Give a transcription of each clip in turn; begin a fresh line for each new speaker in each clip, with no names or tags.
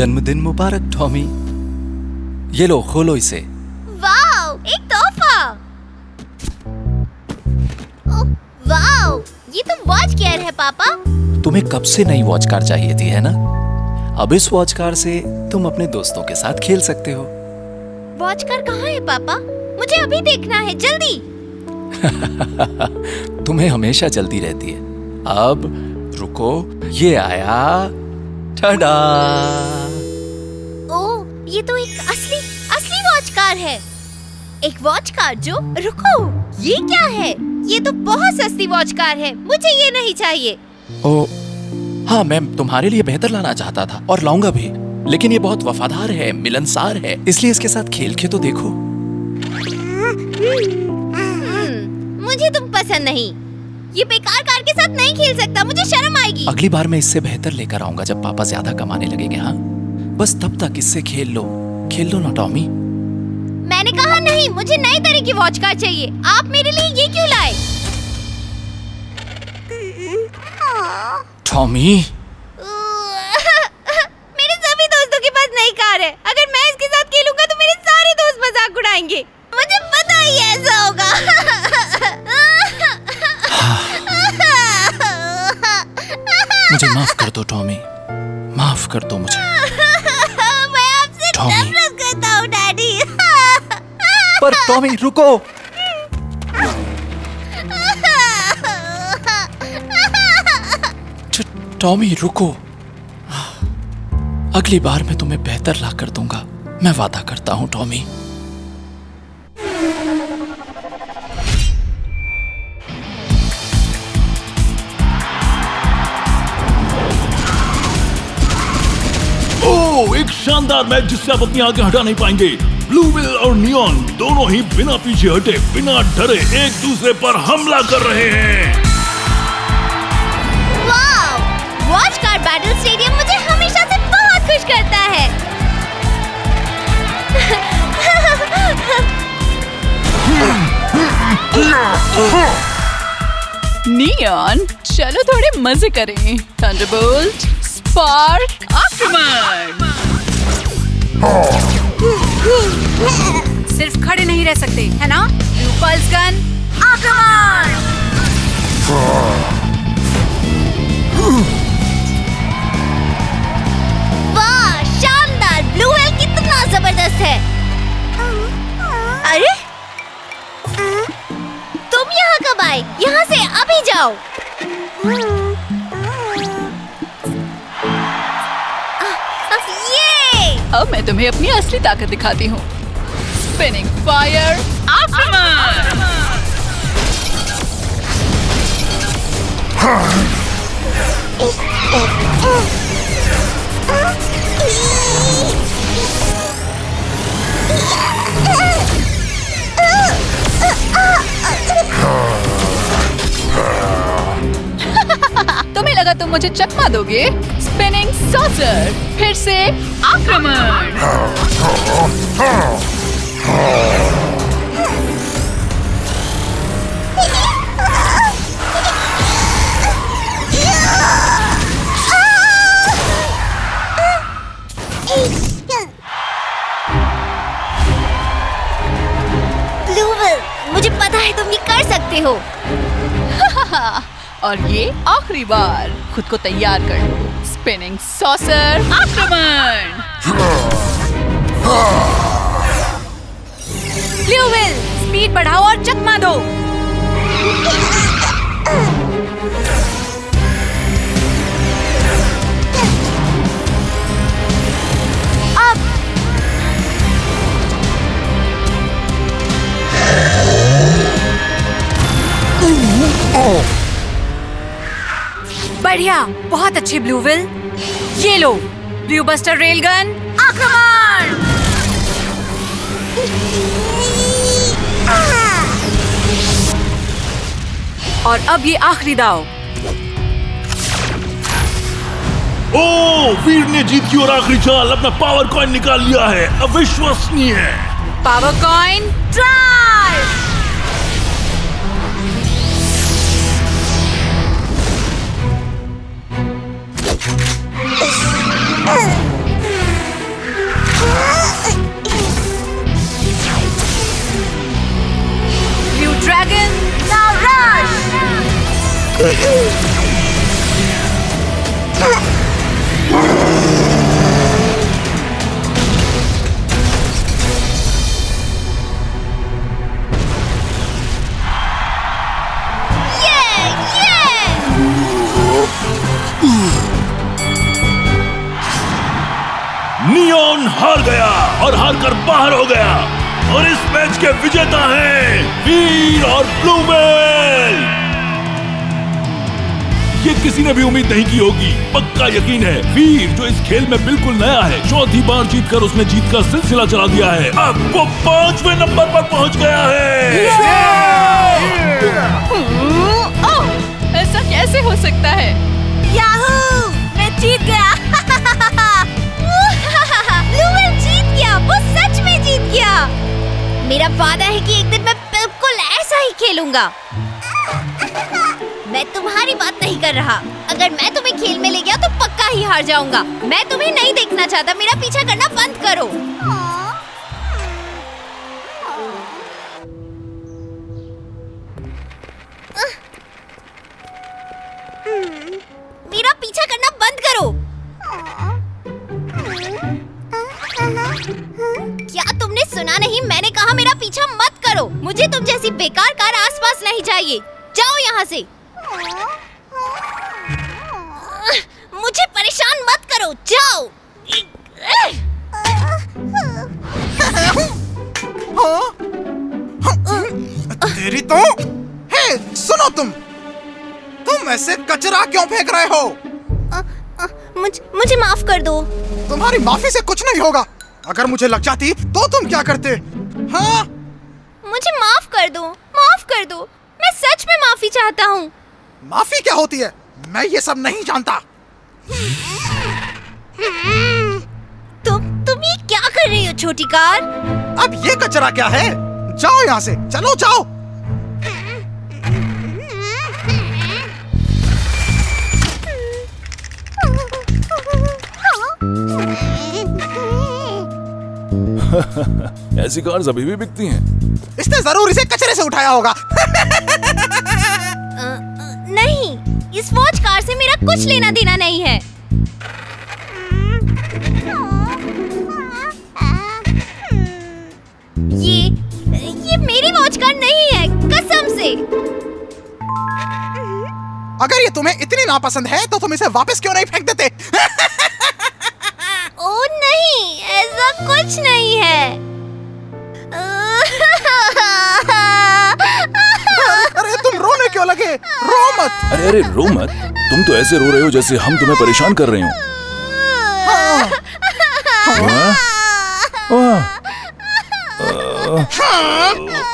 जन्मदिन मुबारक टॉमी। ये लो, खोलो इसे।
वाओ, एक तोहफा। ओह, वाओ, ये तो वॉच गियर है पापा।
तुम्हें कब से नई वॉच कार चाहिए थी, है ना? अब इस वॉच कार से तुम अपने दोस्तों के साथ खेल सकते हो।
वॉच कार कहाँ है पापा? मुझे अभी देखना है, जल्दी।
तुम्हें हमेशा जल्दी रहती है। अब रुको, ये आया। टाडा!
ओह, ये तो एक असली वॉच कार है। एक वॉच कार जो, रुको, ये क्या है? ये तो बहुत सस्ती वॉच कार है, मुझे ये नहीं चाहिए।
ओ, हाँ, मैं तुम्हारे लिए बेहतर लाना चाहता था और लाऊंगा भी, लेकिन ये बहुत वफादार है, मिलनसार है, इसलिए इसके साथ खेल के तो देखो।
मुझे तुम पसंद नहीं। ये बेकार कार के साथ नहीं खेल सकता, मुझे शर्म आएगी।
अगली बार मैं इससे बेहतर लेकर आऊंगा जब पापा ज्यादा कमाने लगेंगे। हाँ, बस तब तक इससे खेल लो ना टॉमी।
मैंने कहा नहीं, मुझे नई तरह की वॉच कार चाहिए। आप मेरे लिए ये क्यों लाए?
टॉमी,
मेरे सभी दोस्तों के पास नई कार है। अगर मैं इसके साथ खेलूंगा तो मेरे सारे दोस्त मजाक उड़ाएंगे। मुझे पता ही ऐसा होगा।
मुझे माफ कर दो टॉमी, माफ कर दो मुझे।
मैं आपसे नफरत करता हूँ डैडी।
पर टॉमी रुको। टॉमी रुको। अगली बार मैं तुम्हें बेहतर ला कर दूंगा, मैं वादा करता हूँ टॉमी।
ओह, एक शानदार मैच जिससे आप अपनी आंखें हटा नहीं पाएंगे। ब्लू व्हेल और नियॉन दोनों ही बिना पीछे हटे, बिना डरे एक दूसरे पर हमला कर रहे हैं।
Wow! Watch car battle stadium मुझे हमेशा से बहुत खुश करता है।
नियॉन, चलो थोड़े मजे करें। थंडरबोल्ट, स्पार्क, आक्रमण।
सिर्फ खड़े नहीं रह सकते, है ना? ब्लू पल्स गन, आक्रमण!
वाह, शानदार! ब्लू व्हेल कितना जबरदस्त है। अरे, तुम यहाँ कब आए? यहाँ से अभी जाओ। ये!
अब मैं तुम्हें अपनी असली ताकत दिखाती हूँ। स्पिनिंग फायर, आक्रमण। तुम्हें लगा तुम मुझे चकमा दोगे? स्पिनिंग सॉसर, फिर से आक्रमण।
ब्लू व्हेल, मुझे पता है तुम ये कर सकते हो।
और ये आखिरी बार, खुद को तैयार कर लो। स्पिनिंग सॉसर, आक्रमण।
ब्लू व्हेल, स्पीड बढ़ाओ और चकमा दो। बढ़िया, बहुत अच्छे ब्लू व्हेल। ये लो, ब्लू बस्टर रेलगन, आक्रमण! और अब ये आखिरी दाव।
ओह, वीर ने जीत की और आखिरी चाल अपना पावर कॉइन निकाल लिया है। अविश्वसनीय।
Power coin drive!
नियॉन हार गया और हारकर बाहर हो गया और इस मैच के विजेता हैं वीर और ब्लूवेल। ये किसी ने भी उम्मीद नहीं की होगी। पक्का यकीन है वीर, जो इस खेल में बिल्कुल नया है, चौथी बार जीतकर उसने जीत का सिलसिला चला दिया है। अब वो 5वें नंबर पर पहुंच गया है।
ऐसा कैसे हो सकता है?
याहू! मैं जीत गया। ब्लूवेल जीत गया, वो सच में जीत गया। मेरा वादा है कि एक दिन मैं बिल्कुल ऐसा ही खेलूंगा। मैं तुम्हारी बात नहीं कर रहा। अगर मैं तुम्हें खेल में ले गया तो पक्का ही हार जाऊंगा। मैं तुम्हें नहीं देखना चाहता। मेरा पीछा करना बंद करो। मेरा पीछा करना बंद करो। क्या तुमने सुना नहीं? मैंने कहा मेरा पीछा मत करो। मुझे तुम जैसी बेकार कार आसपास नहीं चाहिए। जाओ यहाँ से। मुझे परेशान मत करो, जाओ।
तेरी तो हे, सुनो तुम ऐसे कचरा क्यों फेंक रहे हो?
मुझे माफ कर दो।
तुम्हारी माफी से कुछ नहीं होगा। अगर मुझे लग जाती तो तुम क्या करते? हाँ?
मुझे माफ कर दो, माफ कर दो। मैं सच में माफी चाहता हूँ।
माफी क्या होती है? मैं ये सब नहीं जानता।
तुम ये क्या कर रही हो छोटी कार?
अब ये कचरा क्या है? जाओ यहाँ से, चलो जाओ।
ऐसी कार अभी भी बिकती हैं।
इसने जरूर इसे कचरे से उठाया होगा।
नहीं, इस वॉच कार से मेरा कुछ लेना देना नहीं है। ये मेरी वॉच कार नहीं है, कसम से।
अगर ये तुम्हें इतनी नापसंद है तो तुम इसे वापस क्यों नहीं फेंक देते?
ओ नहीं, ऐसा कुछ नहीं है।
अरे तुम रोने क्यों लगे? रो मत।
अरे रो मत। तुम तो ऐसे रो रहे हो जैसे हम तुम्हें परेशान कर रहे हो।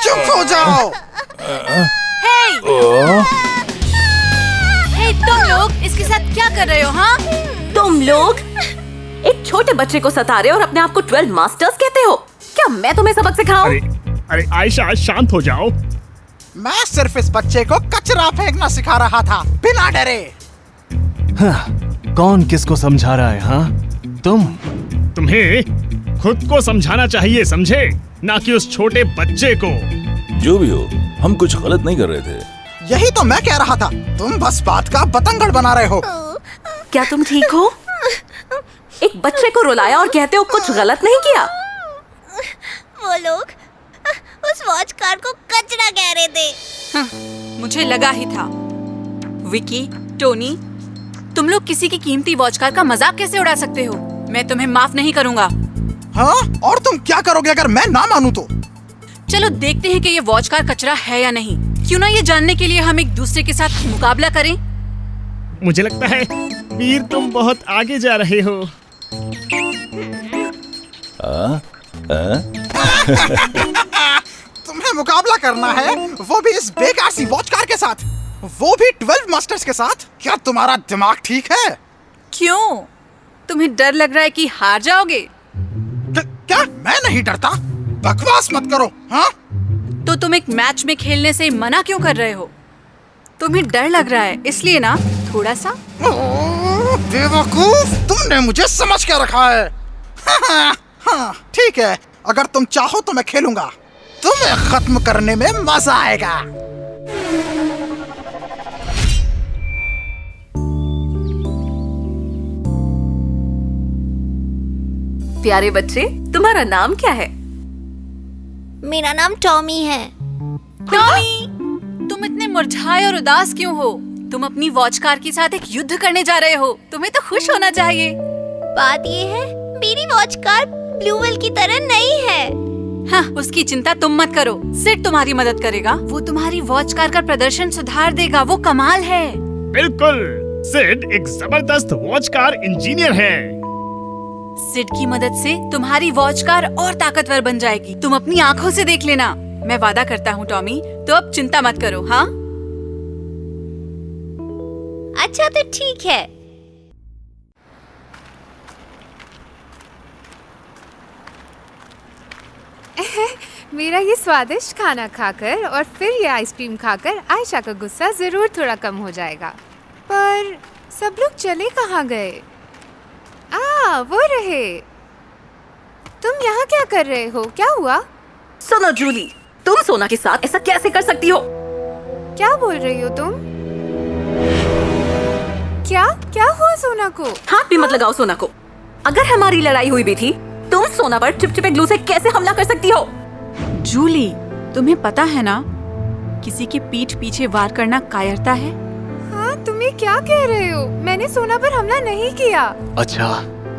चुप हो जाओ।
हे, तुम लोग इसके साथ क्या कर रहे हो? हाँ,
तुम लोग एक छोटे बच्चे को सता रहे हो और अपने आप को 12 मास्टर्स कहते हो। क्या मैं तुम्हें सबक सिखाऊं?
अरे आयशा, शांत हो जाओ।
मैं सिर्फ इस बच्चे को कचरा फेंकना सिखा रहा था, बिना डरे।
कौन किसको समझा रहा है? हाँ, तुम्हें खुद को समझाना चाहिए, समझे? ना कि उस छोटे बच्चे को।
जो भी हो, हम कुछ गलत नहीं कर रहे थे।
यही तो मैं कह रहा था। तुम बस बात का बतंगड़ बना रहे हो।
क्या तुम ठीक हो? एक बच्चे को रुलाया और कहते हो कुछ गलत नहीं किया।
वो लोग उस वॉच कार को कचरा कह रहे थे।
मुझे लगा ही था। विकी, टोनी, तुम लोग किसी की कीमती वॉच कार का मजाक कैसे उड़ा सकते हो? मैं तुम्हें माफ नहीं करूंगा।
हाँ? और तुम क्या करोगे अगर मैं ना मानूं तो?
चलो देखते हैं कि ये वॉच कार कचरा है या नहीं। क्यों ना ये जानने के लिए हम एक दूसरे के साथ मुकाबला करें।
मुझे लगता है वीर, तुम बहुत आगे जा रहे हो।
तुम्हें मुकाबला करना है, वो भी इस बेकार सी वॉच कार के साथ, वो भी 12 मास्टर्स के साथ? क्या तुम्हारा दिमाग ठीक है?
क्यों? तुम्हें डर लग रहा है कि हार जाओगे?
क्या मैं नहीं डरता? बकवास मत करो। हाँ?
तो तुम एक मैच में खेलने से मना क्यों कर रहे हो? तुम्हें डर लग रहा है इसलिए ना, थोड़ा सा।
बेवकूफ, तुमने मुझे समझ के रखा है। हाँ, ठीक है, अगर तुम चाहो तो मैं खेलूंगा। तुम्हें खत्म करने में मजा आएगा।
प्यारे बच्चे, तुम्हारा नाम क्या है?
मेरा नाम टॉमी है।
टॉमी, तुम इतने मुरझाए और उदास क्यों हो? तुम अपनी वॉच कार के साथ एक युद्ध करने जा रहे हो। तुम्हें तो खुश होना चाहिए।
बात ये है, मेरी वॉच कार ब्लू व्हेल की तरह नहीं है।
हाँ, उसकी चिंता तुम मत करो। सिड तुम्हारी मदद करेगा। वो तुम्हारी वॉच कार का प्रदर्शन सुधार देगा। वो कमाल है।
बिल्कुल, सिड एक जबरदस्त वॉच कार इंजीनियर है।
सिड की मदद से तुम्हारी वॉच कार और ताकतवर बन जाएगी। तुम अपनी आँखों से देख लेना। मैं वादा करता हूँ टॉमी, तो अब चिंता मत करो। हाँ,
अच्छा तो ठीक है।
मेरा ये स्वादिष्ट खाना खाकर और फिर ये आइसक्रीम खाकर आयशा का गुस्सा जरूर थोड़ा कम हो जाएगा। पर सब लोग चले कहाँ गए? वो रहे। तुम यहाँ क्या कर रहे हो? क्या हुआ?
सुनो जूली, तुम सोना के साथ ऐसा कैसे कर सकती हो?
क्या बोल रही हो तुम? क्या क्या हुआ सोना को?
हाथ भी मत लगाओ सोना को। अगर हमारी लड़ाई हुई भी थी, तुम सोना पर चिपचिपे ग्लू से कैसे हमला कर सकती हो?
जूली, तुम्हें पता है ना, किसी के पीठ पीछे वार करना कायरता है।
हाँ, तुम ये क्या कह रहे हो? मैंने सोना पर हमला नहीं किया।
अच्छा,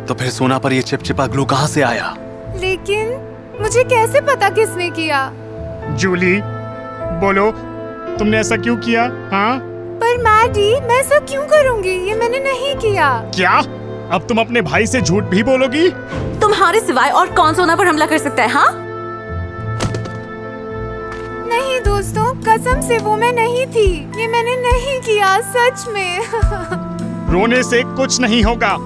तो फिर सोना पर ये चिपचिपा ग्लू कहाँ से आया?
लेकिन मुझे कैसे पता किसने किया?
जूली, बोलो, तुमने ऐसा क्यों किया? हाँ?
पर मैडी, मैं ऐसा क्यों करूँगी? ये मैंने नहीं किया।
क्या? अब तुम अपने भाई से झूठ भी बोलोगी?
तुम्हारे सिवाय और कौन सोना पर हमला कर सकता है? हाँ?
नहीं दोस्तों, कसम से वो मैं नहीं थी। ये मैंने नहीं किया, सच में।
रोने से कुछ नहीं होगा।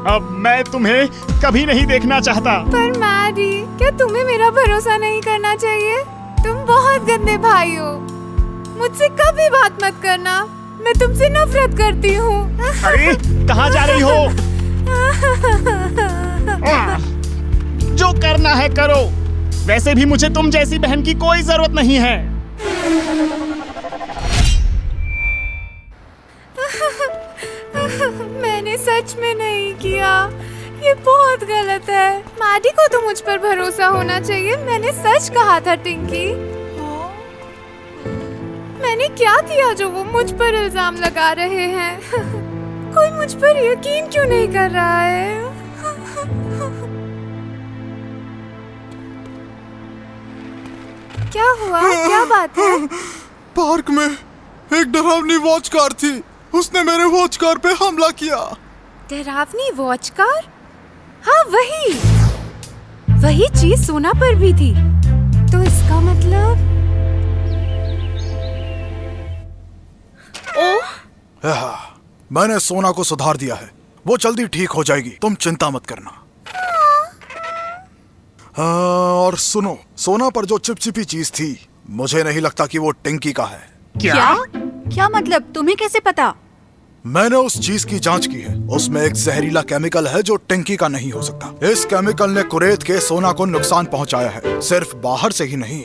अब मैं तुम्हें कभी नहीं देखना चाहता।
पर मैडी, क्या तुम्हें मेरा भरोसा नहीं करना चाहिए? तुम बहुत गंदे भाई हो। मुझसे कभी बात मत करना। मैं तुमसे नफरत करती हूँ।
अरे, कहाँ जा रही हो? जो करना है करो। वैसे भी मुझे तुम जैसी बहन की कोई जरूरत नहीं है।
मैंने सच में नहीं किया। ये बहुत गलत है। मैडी को तो मुझ पर भरोसा होना चाहिए। मैंने सच कहा था टिंकी। मैंने क्या किया जो वो मुझ पर इल्जाम लगा रहे हैं? कोई मुझ पर यकीन क्यों नहीं कर रहा है? क्या हुआ? क्या बात है?
पार्क में एक डरावनी वॉच कार थी। उसने मेरे वॉच कार पे हमला किया।
डरावनी वॉच कार? हाँ, वही चीज सोना पर भी थी। तो इसका मतलब
मैंने सोना को सुधार दिया है। वो जल्दी ठीक हो जाएगी, तुम चिंता मत करना। और सुनो, सोना पर जो चिपचिपी चीज थी, मुझे नहीं लगता कि वो टिंकी का है।
क्या मतलब? तुम्हें कैसे पता?
मैंने उस चीज की जांच की है। उसमें एक जहरीला केमिकल है जो टिंकी का नहीं हो सकता। इस केमिकल ने कुरैद के सोना को नुकसान पहुंचाया है, सिर्फ बाहर से ही नहीं।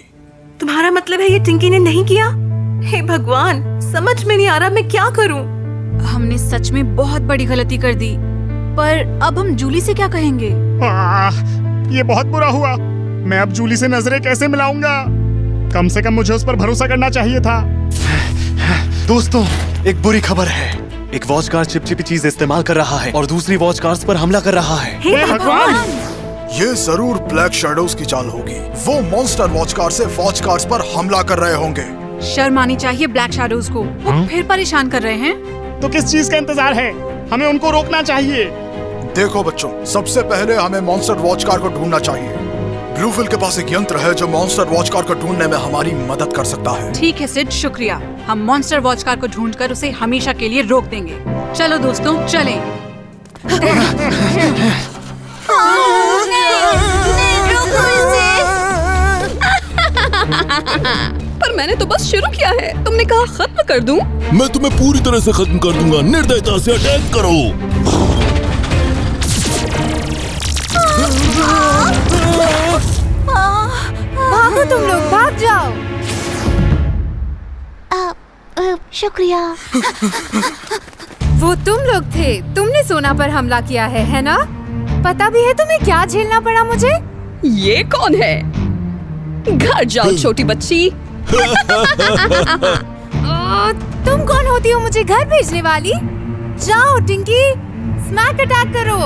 तुम्हारा मतलब है ये टिंकी ने नहीं किया? हे भगवान, समझ में नहीं आ रहा मैं क्या करूं।
हमने सच में बहुत बड़ी गलती कर दी। पर अब हम जूली से क्या कहेंगे?
ये बहुत बुरा हुआ। मैं अब जूली से नजरें कैसे मिलाऊंगा? कम से कम मुझे उस पर भरोसा करना चाहिए था।
दोस्तों, एक बुरी खबर है। एक वॉच कार चिपचिपी चीज इस्तेमाल कर रहा है और दूसरी वॉच कार्स पर हमला कर रहा है।
हे भगवान!
ये जरूर ब्लैक शैडोज की चाल होगी। वो मॉन्स्टर वॉच कार से वॉच कार्स पर हमला कर रहे होंगे।
शर्म आनी चाहिए ब्लैक शैडोज को। वो फिर परेशान कर रहे हैं।
तो किस चीज का इंतजार है? हमें उनको रोकना चाहिए।
देखो बच्चों, सबसे पहले हमें मॉन्स्टर वॉच कार को ढूंढना चाहिए। ब्लूफिल के पास एक यंत्र है जो मॉन्स्टर वॉच कार को ढूंढने में हमारी मदद कर सकता है।
ठीक है सिड, शुक्रिया। हम मॉन्स्टर वॉच कार को ढूंढकर उसे हमेशा के लिए रोक देंगे। चलो दोस्तों, चलें।
पर मैंने तो बस शुरू किया है। तुमने कहा खत्म कर दूं?
मैं तुम्हें पूरी तरह से खत्म कर दूंगा। निर्दयता से अटैक करो।
भागो तुम लोग, भाग जाओ।
शुक्रिया।
वो तुम लोग थे। तुमने सोना पर हमला किया है ना? पता भी है तुम्हें क्या झेलना पड़ा मुझे?
ये कौन है? घर जाओ छोटी बच्ची।
तुम कौन होती हो मुझे घर भेजने वाली? जाओ टिंकी, स्मैक अटैक करो।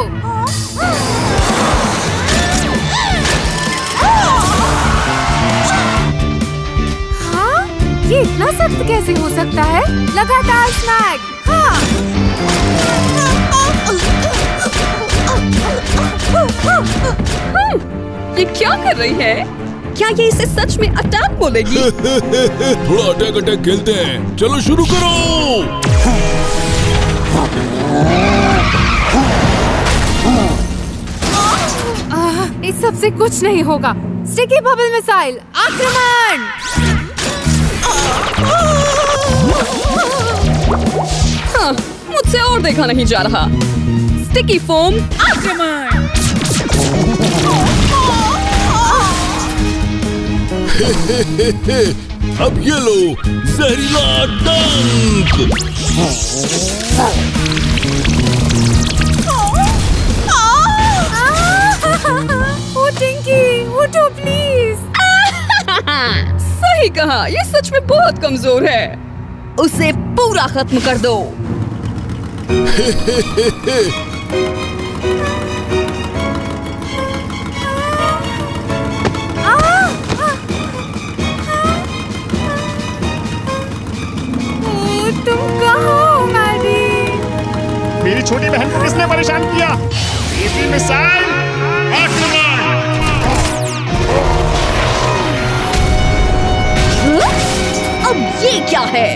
हाँ, ये इतना सख्त कैसे हो सकता है? लगातार स्मैक।
ये क्या कर रही है? क्या ये इसे सच में अटैक बोलेगी?
थोड़ा अटैक अटैक खेलते हैं। चलो शुरू करो।
इस सब से कुछ नहीं होगा। स्टिकी बबल मिसाइल आक्रमण!
हाँ, मुझसे और देखा नहीं जा रहा। स्टिकी फोम आक्रमण!
अब ये लो जहरीला डंक।
ओ टिंकी, उठो प्लीज।
सही कहा, ये सच में बहुत कमजोर है। उसे पूरा खत्म कर दो।
तुम कहाँ हो मैडी?
मेरी छोटी बहन को किसने परेशान किया? इसी मिसाइल आक्रमण!
अब ये क्या है?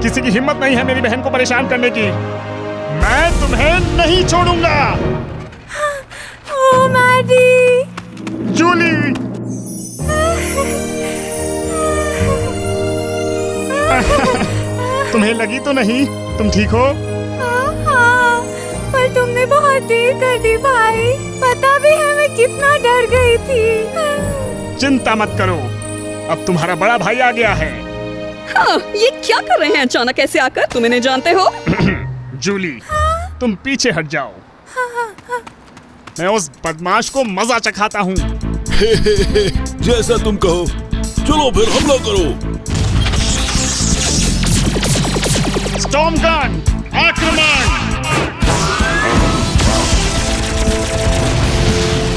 किसी की हिम्मत नहीं है मेरी बहन को परेशान करने की। मैं तुम्हें नहीं छोड़ूंगा।
ओ मैडी!
जूली! तुम्हें लगी तो नहीं? तुम ठीक हो?
हाँ, पर तुमने बहुत देर कर दी भाई। पता भी है मैं कितना डर गई थी।
चिंता मत करो, अब तुम्हारा बड़ा भाई आ गया है।
हाँ, ये क्या कर रहे हैं अचानक ऐसे आकर? तुम इन्हें जानते हो?
जूली, तुम पीछे हट जाओ। मैं उस बदमाश को मजा चखाता हूँ।
जैसा तुम कहो। चलो फिर हमला करो।
स्टॉर्म गन आक्रमण!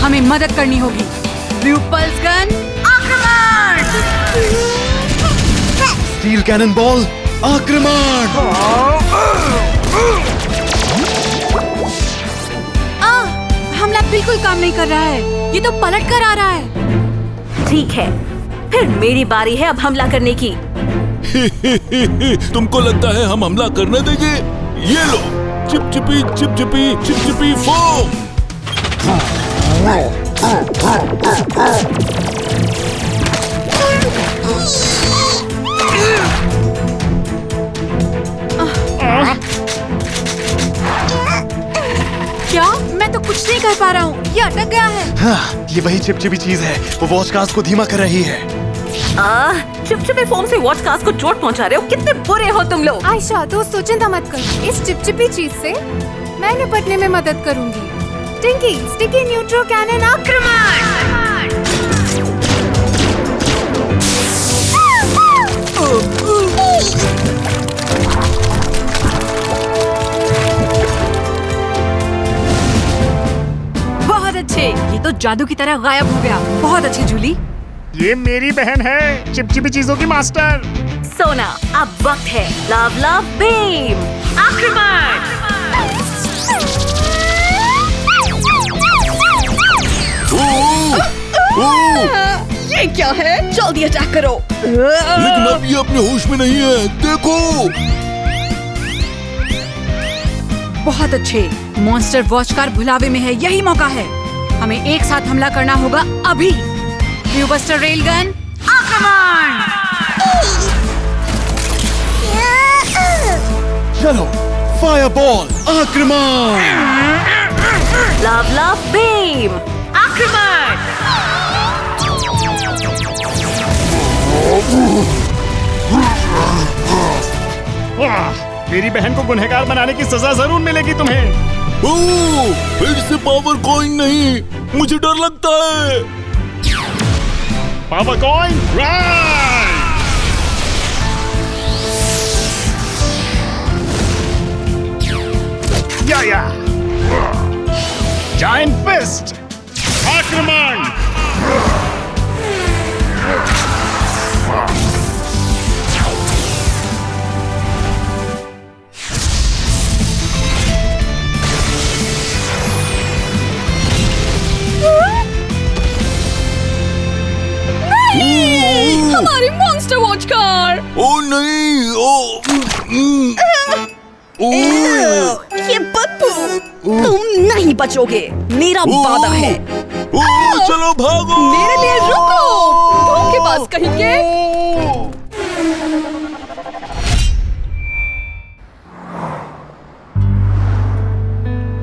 हमें मदद करनी होगी। ब्लू पल्स गन आक्रमण!
स्टील कैनन बॉल आक्रमण!
हमला बिल्कुल काम नहीं कर रहा है। ये तो पलट कर आ रहा है।
ठीक है, फिर मेरी बारी है अब हमला करने की।
तुमको लगता है हम हमला करने देंगे? ये लो चिपचिपी चिपचिपी चिपचिपी फोम।
क्या? मैं तो कुछ नहीं कर पा रहा हूँ। ये अटक गया है।
हाँ, ये वही चिपचिपी चीज है। वो वॉच कार्स को धीमा कर रही है।
चिपचिपे फोम से वॉच कार्स को चोट पहुंचा रहे हो। कितने बुरे हो तुम लोग।
आयशा, दोस्तों चिंता मत करो। इस चिपचिपी चीज से मैं निपटने में मदद करूंगी। टिंकी, स्टिकी न्यूट्रो कैनन आक्रमण!
बहुत अच्छे। ये तो जादू की तरह गायब हो गया। बहुत अच्छे जूली।
ये मेरी बहन है, चिपचिपी चीजों की मास्टर।
सोना, अब वक्त है लव लव बीम आक्रमण!
ये क्या है? जल्दी अटैक करो।
लेकिन अब ये अपने होश में नहीं है। देखो।
बहुत अच्छे। मॉन्स्टर वॉच कार भुलावे में है। यही मौका है। हमें एक साथ हमला करना होगा अभी। ब्लूबस्टर रेलगन आक्रमण!
चलो, फायरबॉल आक्रमण!
लव लव बीम आक्रमण!
मेरी बहन को गुनहगार बनाने की सजा जरूर मिलेगी तुम्हें।
ओह, फिर से पावर कॉइन नहीं, मुझे डर लगता है।
Power coin right. या जायंट फिस्ट आक्रमण।
हमारी मॉन्स्टर वॉच कार।
ओ नहीं,
ये बदबू, तुम नहीं बचोगे, मेरा वादा है।
चलो भागो।
मेरे लिए रुको, धोखेबाज कहेंगे।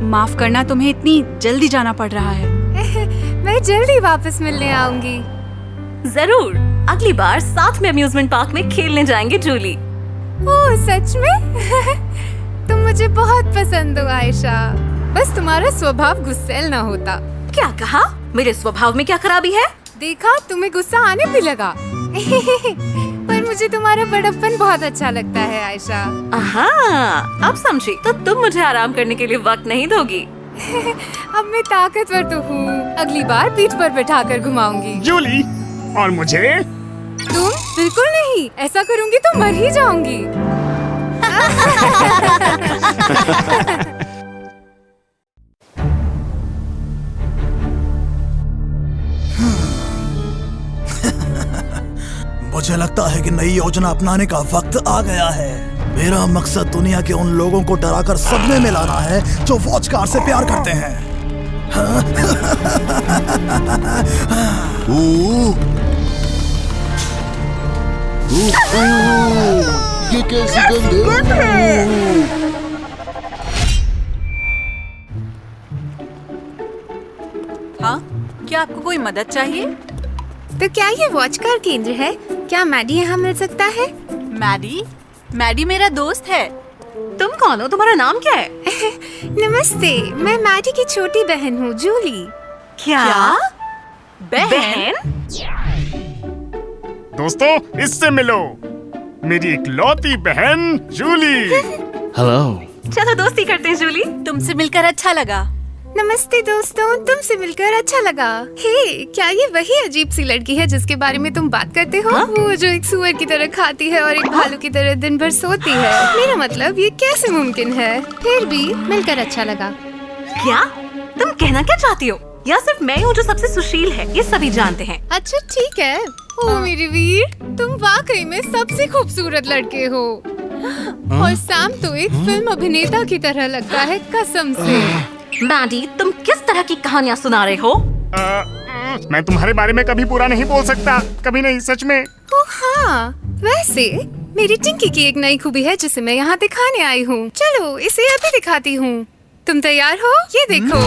माफ करना, तुम्हें इतनी जल्दी जाना पड़ रहा है।
मैं जल्दी वापस मिलने आऊंगी।
जरूर, अगली बार साथ में अम्यूजमेंट पार्क में खेलने जाएंगे जूली।
ओह सच में? तुम मुझे बहुत पसंद हो आयशा, बस तुम्हारा स्वभाव गुस्सैल ना होता।
क्या कहा? मेरे स्वभाव में क्या खराबी है?
देखा, तुम्हें गुस्सा आने भी लगा। पर मुझे तुम्हारा बड़प्पन बहुत अच्छा लगता है आयशा।
अब समझी। तो तुम मुझे आराम करने के लिए वक्त नहीं दोगी?
अब मैं ताकतवर तो हूँ, अगली बार पीठ पर बैठाकर घुमाऊंगी।
जूली, और मुझे?
तुम? बिल्कुल नहीं, ऐसा करूंगी तो मर ही जाऊंगी।
मुझे लगता है कि नई योजना अपनाने का वक्त आ गया है। मेरा मकसद दुनिया के उन लोगों को डराकर सदमे में लाना है जो वॉच कार से प्यार करते हैं।
ये कैसी गंध है?
हाँ, क्या आपको कोई मदद चाहिए?
तो क्या ये वॉच कार केंद्र है? क्या मैडी यहाँ मिल सकता है?
मैडी? मैडी मेरा दोस्त है।
तुम कौन हो? तुम्हारा नाम क्या है?
नमस्ते, मैं मैडी की छोटी बहन हूँ, जूली।
क्या? बहन?
दोस्तों, इससे मिलो, मेरी इकलौती बहन जूली।
हेलो।
चलो दोस्ती करते हैं जूली।
तुमसे मिलकर अच्छा लगा।
नमस्ते दोस्तों, तुमसे मिलकर अच्छा लगा। हे, क्या ये वही अजीब सी लड़की है जिसके बारे में तुम बात करते हो? वो जो एक सुअर की तरह खाती है और एक भालू की तरह दिन भर सोती है। मेरा मतलब, ये कैसे मुमकिन है? फिर भी मिलकर अच्छा लगा।
क्या तुम कहना क्या चाहती हो? या सिर्फ मैं हूँ जो सबसे सुशील है, ये सभी जानते हैं।
अच्छा ठीक है। ओ मेरे वीर, तुम वाकई में सबसे खूबसूरत लड़के हो। और सैम तो एक फिल्म अभिनेता की तरह लगता है, कसम से।
मैडी, तुम किस तरह की कहानियाँ सुना रहे हो?
मैं तुम्हारे बारे में कभी बुरा नहीं बोल सकता, कभी नहीं, सच में।
ओ हाँ, वैसे मेरी टिंकी की एक नई खूबी है जिसे मैं यहाँ दिखाने आई हूँ। चलो इसे अभी दिखाती हूँ। तुम तैयार हो? ये देखो।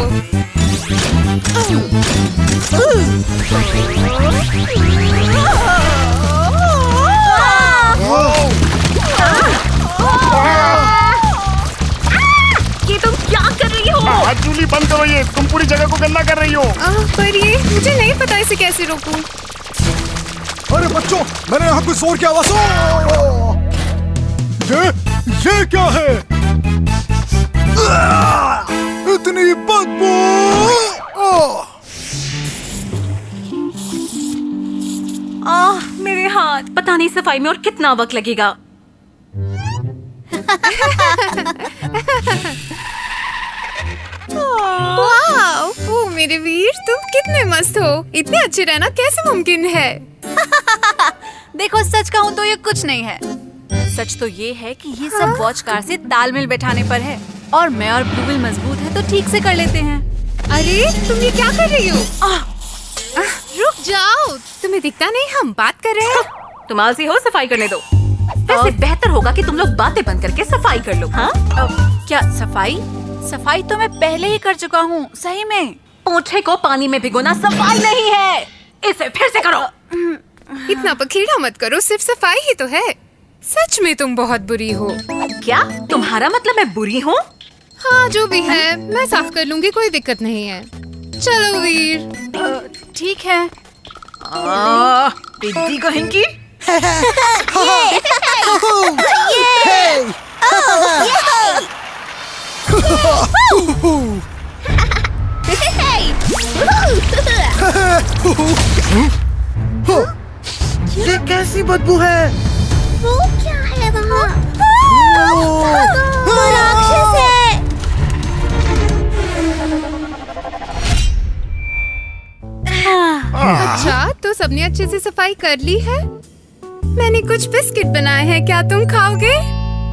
ये तुम क्या कर रही हो?
जूली बंद करो ये, तुम पूरी जगह को गंदा कर रही हो।
पर ये मुझे नहीं पता इसे कैसे रोकूं।
अरे बच्चों, मैंने यहाँ कोई शोर की आवाज ये क्या है? इतनी बदबू!
मेरे हाथ। पता नहीं सफाई में और कितना वक्त लगेगा।
वाओ! ओ मेरे वीर, तुम कितने मस्त हो। इतने अच्छे रहना कैसे मुमकिन है?
देखो, सच कहूँ तो ये कुछ नहीं है। सच तो ये है कि ये सब वॉच कार से तालमेल बैठाने पर है, और मैं और ब्लूविल मजबूत है तो ठीक से कर लेते हैं।
अरे तुम ये क्या कर रही हो? रुक जाओ, तुम्हें दिखता नहीं हम बात कर रहे हैं?
तुम आलसी हो, सफाई करने दो। वैसे बेहतर होगा कि तुम लोग बातें बंद करके सफाई कर लो। हाँ?
क्या सफाई? सफाई तो मैं पहले ही कर चुका हूँ, सही में।
पोछे को पानी में भिगोना सफाई नहीं है, इसे फिर से करो।
इतना पखीड़ा मत करो, सिर्फ सफाई ही तो है। सच में तुम बहुत बुरी हो।
क्या तुम्हारा मतलब मैं बुरी हूँ?
हाँ जो भी है मैं साफ कर लूंगी, कोई दिक्कत नहीं है। चलो वीर।
ठीक है। पिद्दी कहेंगी।
ये कैसी बदबू है?
वो क्या है वहाँ? वो राक्षस है।
अच्छा तो सबने अच्छे से सफाई कर ली है? मैंने कुछ बिस्किट बनाए हैं, क्या तुम खाओगे?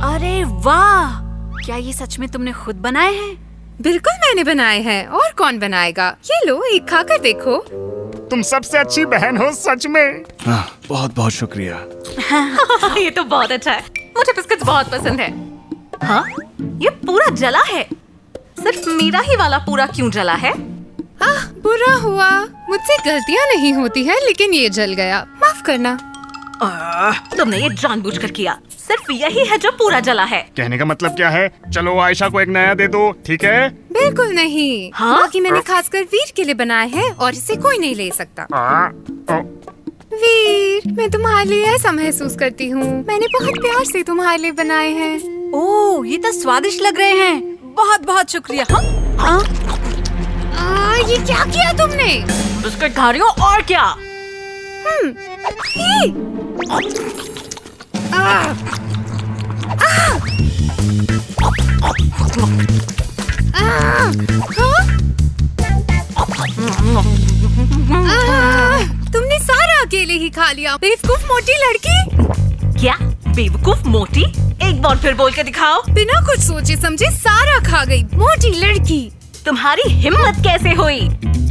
अरे वाह, क्या ये सच में तुमने खुद बनाए हैं?
बिल्कुल मैंने बनाए हैं, और कौन बनाएगा? ये लो एक खाकर देखो।
तुम सबसे अच्छी बहन हो सच में।
बहुत बहुत शुक्रिया।
ये तो बहुत अच्छा है, मुझे बिस्किट बहुत पसंद है। हाँ, ये पूरा जला है। सिर्फ मेरा ही वाला पूरा क्यों जला है?
बुरा हुआ, मुझसे गलतियाँ नहीं होती है, लेकिन ये जल गया, माफ करना।
तुमने ये जानबूझकर किया। सिर्फ यही है जो पूरा जला है।
कहने का मतलब क्या है? चलो आयशा को एक नया दे दो, ठीक है?
बिल्कुल नहीं।
हाँ?
बाकी मैंने खासकर वीर के लिए बनाए हैं और इसे कोई नहीं ले सकता।
ओ,
वीर, मैं तुम्हारे लिए ऐसा महसूस करती हूँ। मैंने बहुत प्यार से तुम्हारे लिए बनाए हैं।
ओह, ये तो स्वादिष्ट लग रहे हैं। बहुत बहुत शुक्रिया।
ये क्या किया तुमने?
बिस्किट खा रही हो और क्या?
तुमने सारा अकेले ही खा लिया, बेवकूफ मोटी लड़की।
क्या बेवकूफ मोटी? एक बार फिर बोल के दिखाओ।
बिना कुछ सोचे समझे सारा खा गई, मोटी लड़की।
तुम्हारी हिम्मत कैसे हुई?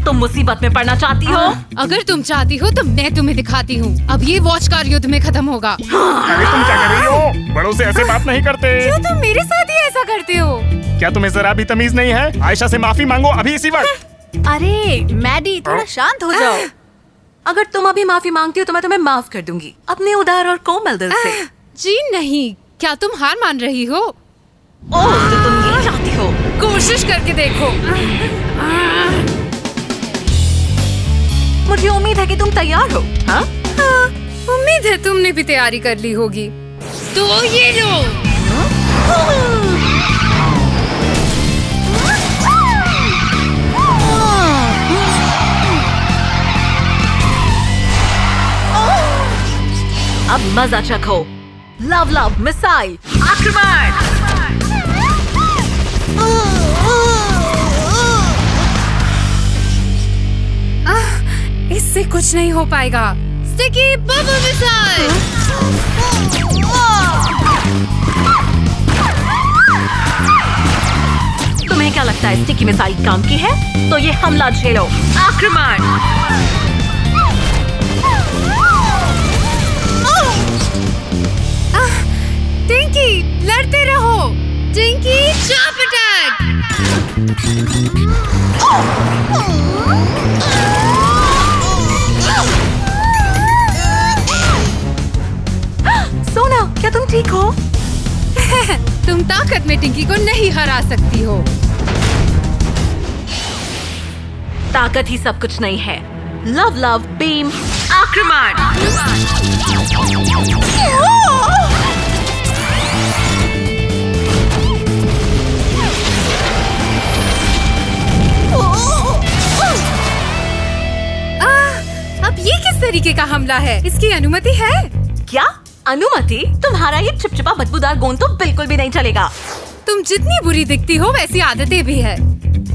तुम मुसीबत में पड़ना चाहती हो?
अगर तुम चाहती हो तो मैं तुम्हें दिखाती हूँ। अब ये वॉचकार युद्ध में खत्म होगा।
अरे तुम क्या कर रही हो? बड़ों से ऐसे बात नहीं करते।
क्यों तुम मेरे साथ ही ऐसा करते हो?
क्या तुम्हें जरा भी तमीज नहीं है? आयशा से माफी मांगो अभी इसी वक्त।
अरे मैडी, थोड़ा शांत हो जाओ।
अगर तुम अभी माफी मांगती हो तो मैं तुम्हें माफ कर दूंगी, अपने उदार और कोमल दिल से।
जी नहीं, क्या तुम हार मान रही हो?
ओह, तो तुम ये चाहती हो?
कोशिश करके देखो।
मुझे उम्मीद है कि तुम तैयार हो। हाँ?
उम्मीद है तुमने भी तैयारी कर ली होगी। तो ये लो।
अब मजा चखो। लव लव मिसाइल आक्रमण।
इससे कुछ नहीं हो पाएगा। Sticky bubble missile.
तुम्हें क्या लगता है स्टिकी मिसाइल काम की है? तो ये हमला झेलो। आक्रमण।
टिंकी, लड़ते रहो। टिंकी, चाप अटैक।
सोना, क्या तुम ठीक हो?
तुम ताकत में टिंकी को नहीं हरा सकती हो।
ताकत ही सब कुछ नहीं है। लव लव बीम आक्रमण।
अब ये किस तरीके का हमला है? इसकी अनुमति है?
क्या अनुमति? तुम्हारा ये चिपचिपा बदबूदार गोंद तो बिल्कुल भी नहीं चलेगा।
तुम जितनी बुरी दिखती हो वैसी आदतें भी है।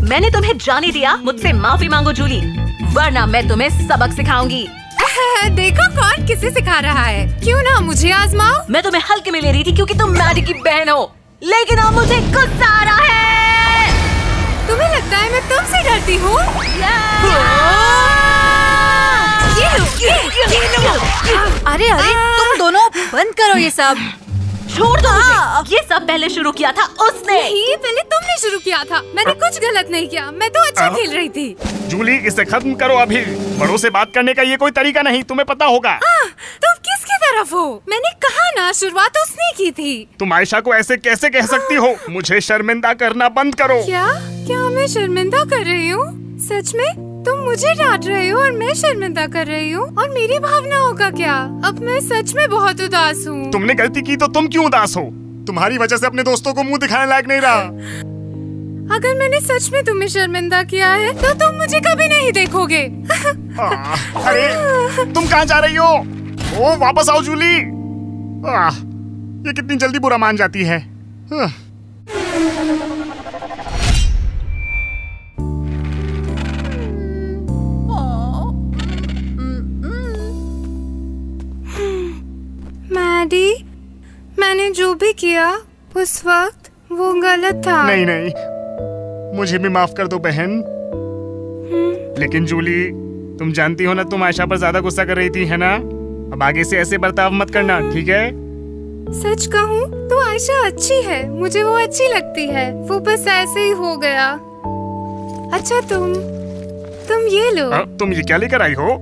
मैंने तुम्हें जाने दिया। मुझसे माफी मांगो जूली, वरना मैं तुम्हें सबक सिखाऊंगी।
देखो कौन किसे सिखा रहा है। क्यों ना मुझे आजमाओ।
मैं तुम्हें हल्के में ले रही थी क्योंकि तुम मैडी की बहन हो, लेकिन अब मुझे गुस्सा आ रहा है।
तुम्हें लगता है मैं तुमसे डरती हूँ?
अरे अरे, तुम दोनों बंद करो ये सब।
छोड़ दो मुझे। ये सब पहले शुरू किया था उसने।
नहीं, पहले तुमने शुरू किया था। मैंने कुछ गलत नहीं किया, मैं तो अच्छा खेल रही थी।
जूली, इसे खत्म करो अभी। बड़ों से बात करने का ये कोई तरीका नहीं, तुम्हें पता होगा।
तुम किसकी तरफ हो। मैंने कहा ना, शुरुआत उसने की थी।
तुम आयशा को ऐसे कैसे कह सकती हो? मुझे शर्मिंदा करना बंद करो।
क्या मैं शर्मिंदा कर रही हूँ? सच में तुम मुझे डांट रहे हो और मैं शर्मिंदा कर रही हूँ? और मेरी भावनाओं का क्या? अब मैं सच में बहुत उदास हूँ।
तुमने गलती की तो तुम क्यों उदास हो? तुम्हारी वजह से अपने दोस्तों को मुंह दिखाने लायक नहीं रहा।
अगर मैंने सच में तुम्हें शर्मिंदा किया है तो तुम मुझे कभी नहीं देखोगे।
अरे तुम कहाँ जा रही हो? ओ वापस आओ जूली। ये कितनी जल्दी बुरा मान जाती है।
मैडी, मैंने जो भी किया उस वक्त वो गलत था।
नहीं, मुझे भी माफ कर दो बहन। लेकिन जूली, तुम जानती हो ना, तुम आयशा पर ज्यादा गुस्सा कर रही थी, है ना? अब आगे से ऐसे बर्ताव मत करना, ठीक है?
सच कहूँ तो आयशा अच्छी है, मुझे वो अच्छी लगती है। वो बस ऐसे ही हो गया। अच्छा तुम ये लो।
तुम ये क्या लेकर आई हो?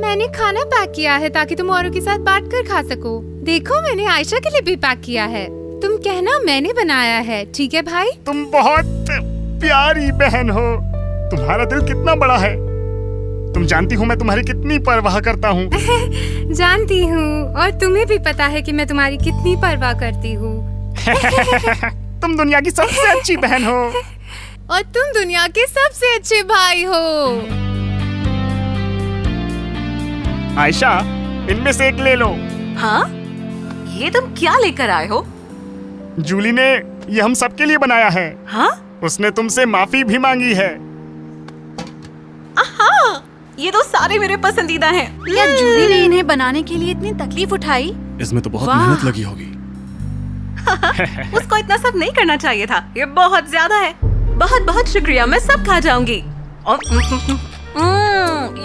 मैंने खाना पैक किया है ताकि तुम औरों के साथ बांट कर खा सको। देखो, मैंने आयशा के लिए भी पैक किया है। तुम कहना मैंने बनाया है, ठीक है भाई?
तुम बहुत प्यारी बहन हो। तुम्हारा दिल कितना बड़ा है। तुम जानती हो मैं तुम्हारी कितनी परवाह करता हूँ।
जानती हूँ, और तुम्हें भी पता है कि मैं तुम्हारी कितनी परवाह करती हूँ।
तुम दुनिया की सबसे अच्छी बहन हो।
और तुम दुनिया के सबसे अच्छे भाई हो।
आयशा, इनमें से एक ले लो।
हाँ? ये तुम क्या लेकर आए हो?
जूली ने ये हम सबके लिए बनाया है।
हाँ?
उसने तुमसे माफी भी मांगी है।
ये तो सारे मेरे पसंदीदा हैं।
क्या जूली ने इन्हें बनाने के लिए इतनी तकलीफ उठाई?
इसमें तो बहुत
वाह।
मेहनत लगी होगी।
उसको इतना सब नहीं करना चाहिए था। ये बहुत ज्यादा है। बहुत बहुत शुक्रिया, मैं सब खा जाऊंगी। और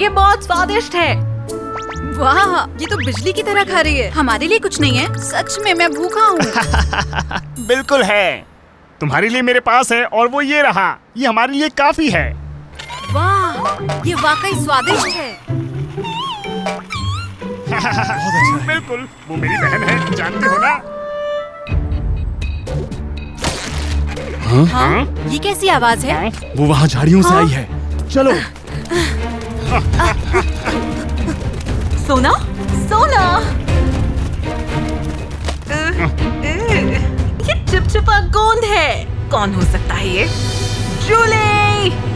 ये बहुत स्वादिष्ट है।
वाह, ये तो बिजली की तरह खा रही है। हमारे लिए कुछ नहीं है। सच में मैं भूखा हूँ।
बिल्कुल है। तुम्हारे लिए मेरे पास है और वो ये रहा। ये हमारे लिए काफी है।
वाह, ये वाकई स्वादिष्ट है।
बिल्कुल, वो मेरी बहन है, जानते हो ना?
हाँ? ये कैसी आवाज है?
वो वहाँ झाड़ियों से आई है। चलो।
सोना, सोना। ये चिपचिपा गोंद है। कौन हो सकता है ये? जूली!